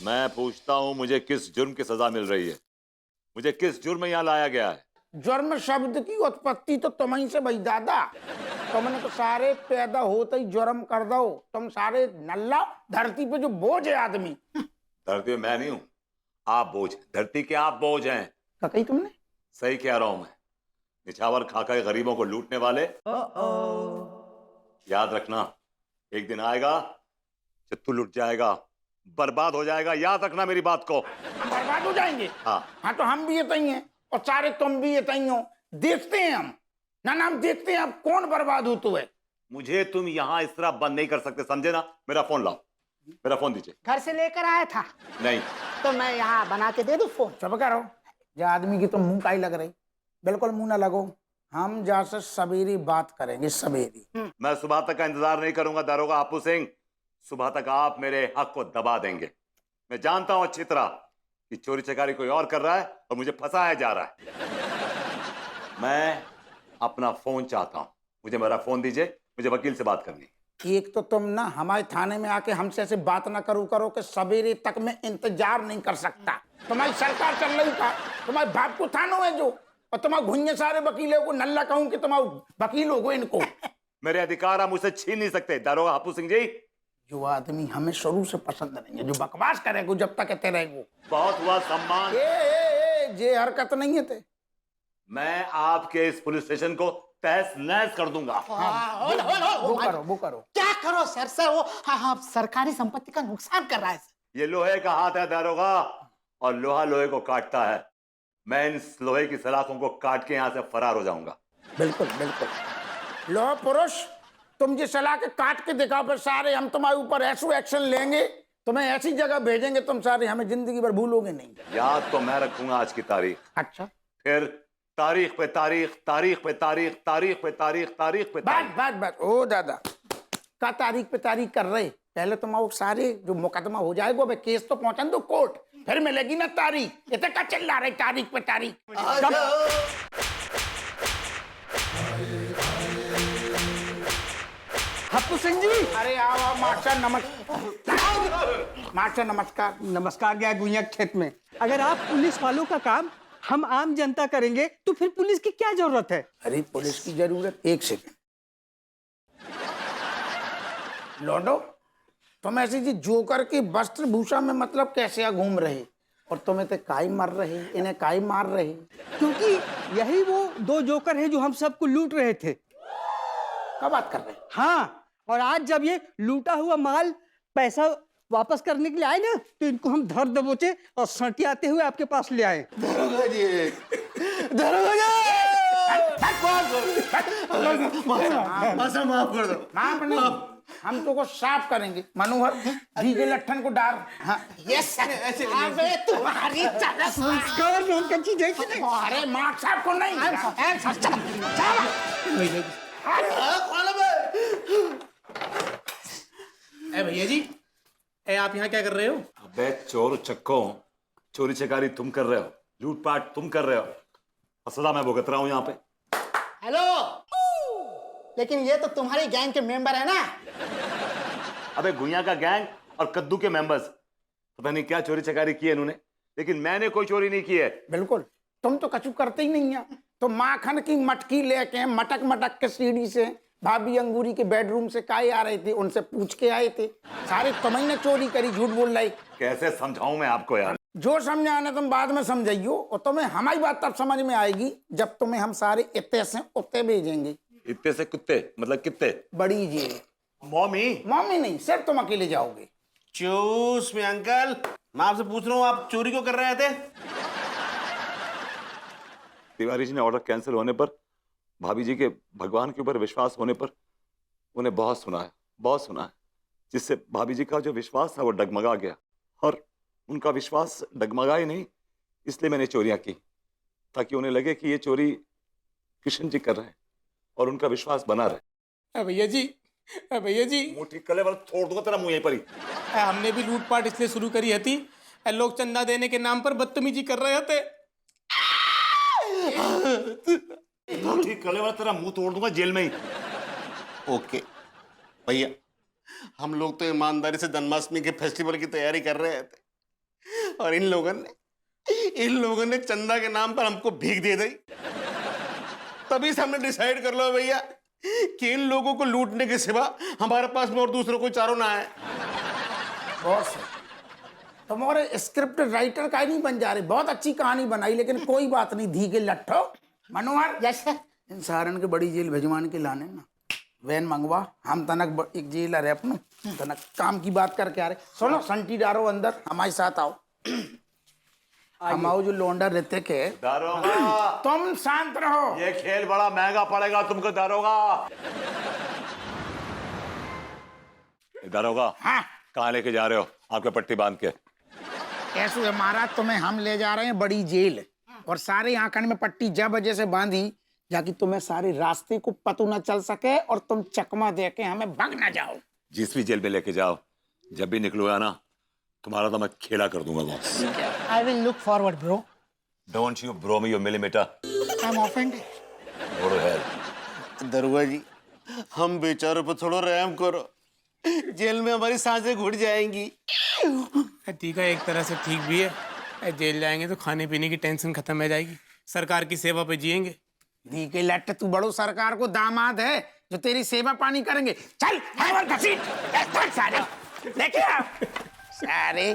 मैं पूछता हूं मुझे किस जुर्म की सजा मिल रही है? मुझे किस जुर्म में यहाँ लाया गया है? जुर्म शब्द की उत्पत्ति तो तुम्हीं से भाई दादा। तुमने तो सारे पैदा होते ही जुर्म कर दो। तुम सारे नल्ला धरती पे जो बोझ है आदमी। धरती में मैं नहीं हूं, आप बोझ। धरती के आप बोझ हैं। क्या कही तुमने? सही कह रहा हूं मैं। निछावर खाकर गरीबों को लूटने वाले। याद रखना, एक दिन आएगा जब तू लुट जाएगा, बर्बाद हो जाएगा। याद रखना मेरी बात को। हम बर्बाद हो जाएंगे? हाँ तो हम भी ये तई हैं और सारे तुम भी ये तई हो। देखते हैं हम ना, नाम देखते हैं अब कौन बर्बाद हो। तो है मुझे तुम यहाँ इस तरह बंद नहीं कर सकते, समझे ना? मेरा फोन लाओ, मेरा फोन दीजिए। घर से लेकर आया था नहीं तो मैं यहाँ बना के दे दूं फोन। सब कह रहो जो आदमी की तो मुंह काई लग रही। बिल्कुल मुंह ना लगो। हम जैसे सवेरी बात करेंगे सवेरी। मैं सुबह तक का इंतजार नहीं करूंगा दारोगा हापू सिंह। सुबह तक आप मेरे हक को दबा देंगे। मैं जानता हूं अच्छी तरह कि चोरी चकारी कोई और कर रहा है और मुझे फंसाया जा रहा है। मैं अपना फोन चाहता हूं, मुझे मेरा फोन दीजिए। मुझे वकील से बात करनी है। एक तो तुम ना हमारे थाने में आके हमसे ऐसे बात ना करो कि सवेरे तक मैं इंतजार नहीं कर सकता। तुम्हारी सरकार चल रही था, तुम्हारे बाप को थानों है जो, और तुम्हारे घुन्ने सारे वकीलों को नल्ला कहूं कि तुम वकील हो गए इनको। मेरे अधिकार आप मुझसे छीन नहीं सकते दारोगा हापू सिंह जी। जो आदमी हमें शुरू से पसंद नहीं है, जो बकवास करेगा जब तक कहते रहेंगे। बहुत हुआ सम्मान। ये हरकत नहीं है। मैं आपके इस पुलिस स्टेशन को तहस नहस कर दूंगा। वो करो। क्या करो सर? सर वो हाँ, सरकारी संपत्ति का नुकसान कर रहा है सर। ये लोहे का हाथ है दारोगा, और लोहा लोहे को काटता है। मैं इन लोहे की सलाखों को काट के यहां से फरार हो जाऊंगा। बिल्कुल बिल्कुल। लो पुरुष, तुम जिस सलाह के काट के दिखाओ फिर सारे हम तुम्हारे ऊपर ऐसा एक्शन लेंगे, तुम्हें ऐसी जगह भेजेंगे तुम सारे हमें जिंदगी भर भूलोगे नहीं। याद तो मैं रखूंगा आज की तारीख। अच्छा, फिर तारीख पे तारीख, तारीख पे तारीख, तारीख पे तारीख, तारीख पे तारीख। बस ओ दादा का तारीख पे तारीख कर रहे। पहले तुम आओ सारे जो मुकदमा हो जाएगा भाई, केस तो पहुंचा दो कोर्ट, फिर मिलेगी ना तारीख। इतना क्या चिल्ला रहे तारीख पे तारीख? हापू सिंह जी। अरे आओ मास्टर नमस्कार। मास्टर नमस्कार। नमस्कार गया गुइया खेत में। अगर आप पुलिस वालों का काम हम आम जनता करेंगे तो फिर पुलिस की क्या जरूरत है? अरे पुलिस की जरूरत, एक सेकंड लौटो। तुम ऐसी जी जोकर की वस्त्र भूषा में मतलब कैसे घूम रहे, और तुम्हें तो काई मर रहे, इन्हें काई मार रहे? क्योंकि यही वो दो जोकर हैं जो हम सबको लूट रहे थे। क्या बात कर रहे? हाँ, और आज जब ये लूटा हुआ माल पैसा वापस करने के लिए आए ना, तो इनको हम धर दबोचे और सटियाते हुए आपके पास ले आए। दरोगा जी, दरोगा जी, माफ कर दो। माफ नहीं, हम तो को साफ करेंगे। मनोहर डीजे लट्ठन को डाल। हाँ यस सर। अबे तुम्हारी संस्कार नाम का चीज है कि नहीं? अरे मार साहब को नहीं। भैया जी, आप यहाँ क्या कर रहे हो? अबे चोर चक्को, चोरी चकारी तुम कर रहे हो, लूटपाट तुम कर रहे हो, और सदा मैं भुगत रहा हूं यहाँ पे। हेलो, लेकिन ये तो तुम्हारी गैंग के मेंबर है ना? अबे गुइया का गैंग और कद्दू के मेंबर्स, पता नहीं क्या चोरी चकारी की है इन्होंने, लेकिन मैंने कोई चोरी नहीं की है। बिल्कुल, तुम तो कछु करते ही नहीं है। तो माखन की मटकी लेके मटक मटक के सीढ़ी से भाभी अंगूरी के बेडरूम से काई आ रहे थे, उनसे पूछ के आए थे। सारे तुम्हें ने चोरी करी, झूठ बोल रही। कैसे समझाऊं मैं आपको यार? जो समझाना तुम बाद में समझाइयो, और तुम्हें हमारी बात तब समझ में आएगी जब तुम्हें हम सारे इतने से उत्ते भेजेंगे। इतने से कुत्ते मतलब कितने? बड़ी जी मॉमी? मम्मी नहीं, सिर्फ तुम अकेले जाओगे। चूस में अंकल, मैं आपसे पूछ रहा हूँ, आप चोरी क्यों कर रहे थे? तिवारी जी ने ऑर्डर कैंसिल होने पर, भाभी जी के भगवान के ऊपर विश्वास होने पर उन्हें बहुत सुना है, जिससे भाभी जी का जो विश्वास था वो डगमगा गया, और उनका विश्वास डगमगा ही नहीं, इसलिए मैंने चोरियां की, ताकि उन्हें लगे कि ये चोरी किशन जी कर रहे हैं और उनका विश्वास बना रहे। भैया जी, भैया जी, मुंह ठीक कर ले वरना छोड़ दूंगा तेरा मुंह यहीं पर ही। हमने भी लूटपाट इसलिए शुरू करी थी, लोग चंदा देने के नाम पर बदतमीजी कर रहे थे। ठीक कर ले वरना तेरा मुंह तोड़ दूंगा जेल में ही। ओके भैया, हम लोग तो ईमानदारी से जन्माष्टमी के फेस्टिवल की तैयारी कर रहे थे, और इन लोगों ने चंदा के नाम पर हमको भीख दे दी। तभी से हमने डिसाइड कर लो भैया कि इन लोगों को लूटने के सिवा हमारे पास में और दूसरों कोई चारों ना है। बॉस तुम्हारे स्क्रिप्ट राइटर का ही नहीं बन जा रहे, बहुत अच्छी कहानी बनाई, लेकिन कोई बात नहीं। धी के लट्ठो मनोहर, यस सर। इन सारन के बड़ी जेल भिजवाने के लाने ना, वैन मंगवा। हम तनक एक जेलर है अपनो, तनक काम की बात करके आ रहे। सुनो संटी डारो अंदर, हमारे साथ आओ। हम आओ जो लोंडा रहते के। दारोगा, तुम शांत रहो। ये खेल बड़ा महंगा पड़ेगा तुमको दारोगा। दारोगा, हाँ कहाँ लेके जा रहे हो आपके पट्टी बांध के? कैसे है महाराज, तुम्हें हम ले जा रहे हैं बड़ी जेल, और सारे आंकड़ में पट्टी जब वजह से बांधी जाकि तुम्हें सारे रास्ते को पता न चल सके और तुम चकमा दे के हमें भाग ना जाओ। जिस भी जेल में लेके जाओ, जब भी निकलूंगा ना, तुम्हारा तो मैं खेला कर दूंगा boss. I will look forward bro. Don't you bro me your millimetre. I am offended. Go to hell. दरोगा जी, हम बेचारों पर थोड़ा रहम करो, जेल में हमारी सांसें घुट जाएंगी। ठीक है, एक तरह से ठीक भी है। जेल जाएंगे तो खाने पीने की टेंशन खत्म हो जाएगी, सरकार की सेवा पे जिएंगे। धी के लट, तू बड़ो सरकार को दामाद है जो तेरी सेवा पानी करेंगे। चल हैवर घसीट, सारे लेके आ सारे।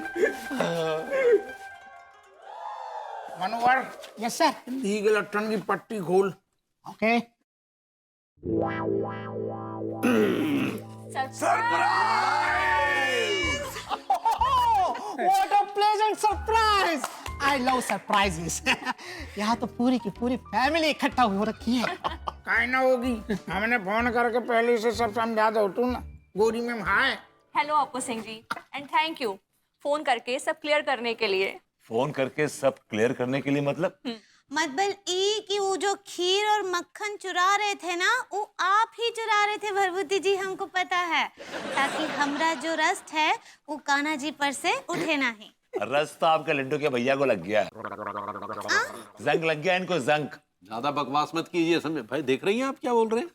मनोहर, यस सर। धी के लट्टन की पट्टी खोल। Okay. What a pleasant surprise! I love surprises. यहाँ तो पूरी की पूरी फैमिली इकट्ठा हो रखी है। काहे ना होगी, हमने फोन करके पहले से सब समझा दो तू ना। गोरी ma'am hi. Hello Apu Singh ji, and thank you phone करके सब क्लियर करने के लिए। फोन करके सब क्लियर करने के लिए मतलब? मतलब ई कि वो जो खीर और मक्खन चुरा रहे थे ना, वो आप ही चुरा रहे थे भरभूति जी, हमको पता है, ताकि हमरा जो रस्ट है वो कान्हा जी पर से उठे नहीं। रस तो आपके लड्डू के भैया को लग गया है। जंग लग गया इनको, जंग। ज्यादा बकवास मत कीजिए समय भाई, देख रही हैं आप क्या बोल रहे हैं?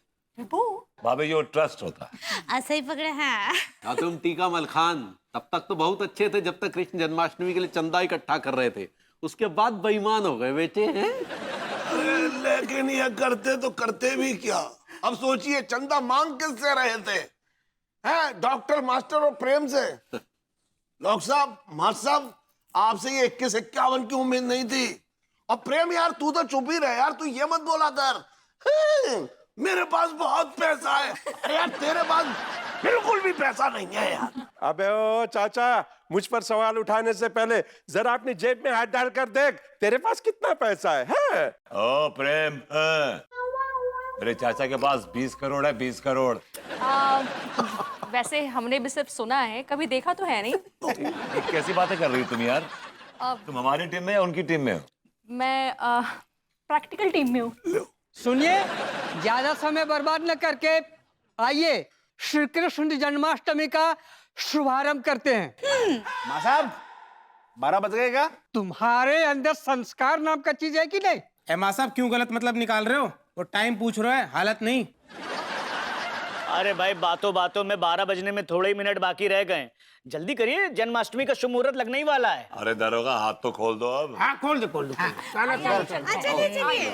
भाभी जो ट्रस्ट होता है। ऐसा ही पकड़े हैं। हाँ, तुम टीका मलखान तब तक तो बहुत अच्छे थे जब तक कृष्ण जन्माष्टमी के लिए चंदा इकट्ठा कर रहे थे, उसके बाद बेईमान हो गए बेटे हैं। लेकिन ये करते तो करते भी क्या? अब सोचिए, चंदा मांग किससे रहे थे? हैं, डॉक्टर, मास्टर और प्रेम से। डॉक्टर साहब, मास्टर साहब, आपसे ये 21-51 की उम्मीद नहीं थी। और प्रेम यार, तू तो चुप ही रहे यार, तू ये मत बोला कर मेरे पास बहुत पैसा है। अरे यार, तेरे पास बिल्कुल भी पैसा नहीं है यार। अबे ओ चाचा, मुझ पर सवाल उठाने से पहले जरा अपनी जेब में हाथ डाल कर देख, तेरे पास कितना पैसा है? ओ प्रेम, मेरे चाचा के पास 20 करोड़ है, 20 करोड़। वैसे हमने भी सिर्फ सुना है, कभी देखा तो है नहीं। ये कैसी बातें कर रही हो तुम यार? तुम हमारी टीम में या उनकी टीम में हो? मैं प्रैक्टिकल टीम में हूँ। सुनिए, ज्यादा समय बर्बाद न करके आइए श्री कृष्ण जन्माष्टमी का शुभारंभ करते हैं। माँ साहब, 12 बज गए क्या? तुम्हारे अंदर संस्कार नाम का चीज है कि नहीं? ए माँ साहब, क्यों गलत मतलब निकाल रहे हो? वो टाइम पूछ रहा है, हालत नहीं। अरे भाई, बातों बातों में 12 बजने में थोड़े ही मिनट बाकी रह गए, जल्दी करिए, जन्माष्टमी का शुभ मुहूर्त लगने ही वाला है। अरे दारोगा, हाथ तो खोल दो अब। हाँ खोल दे, खोल दे। चलो चलो चलो। चलिए चलिए।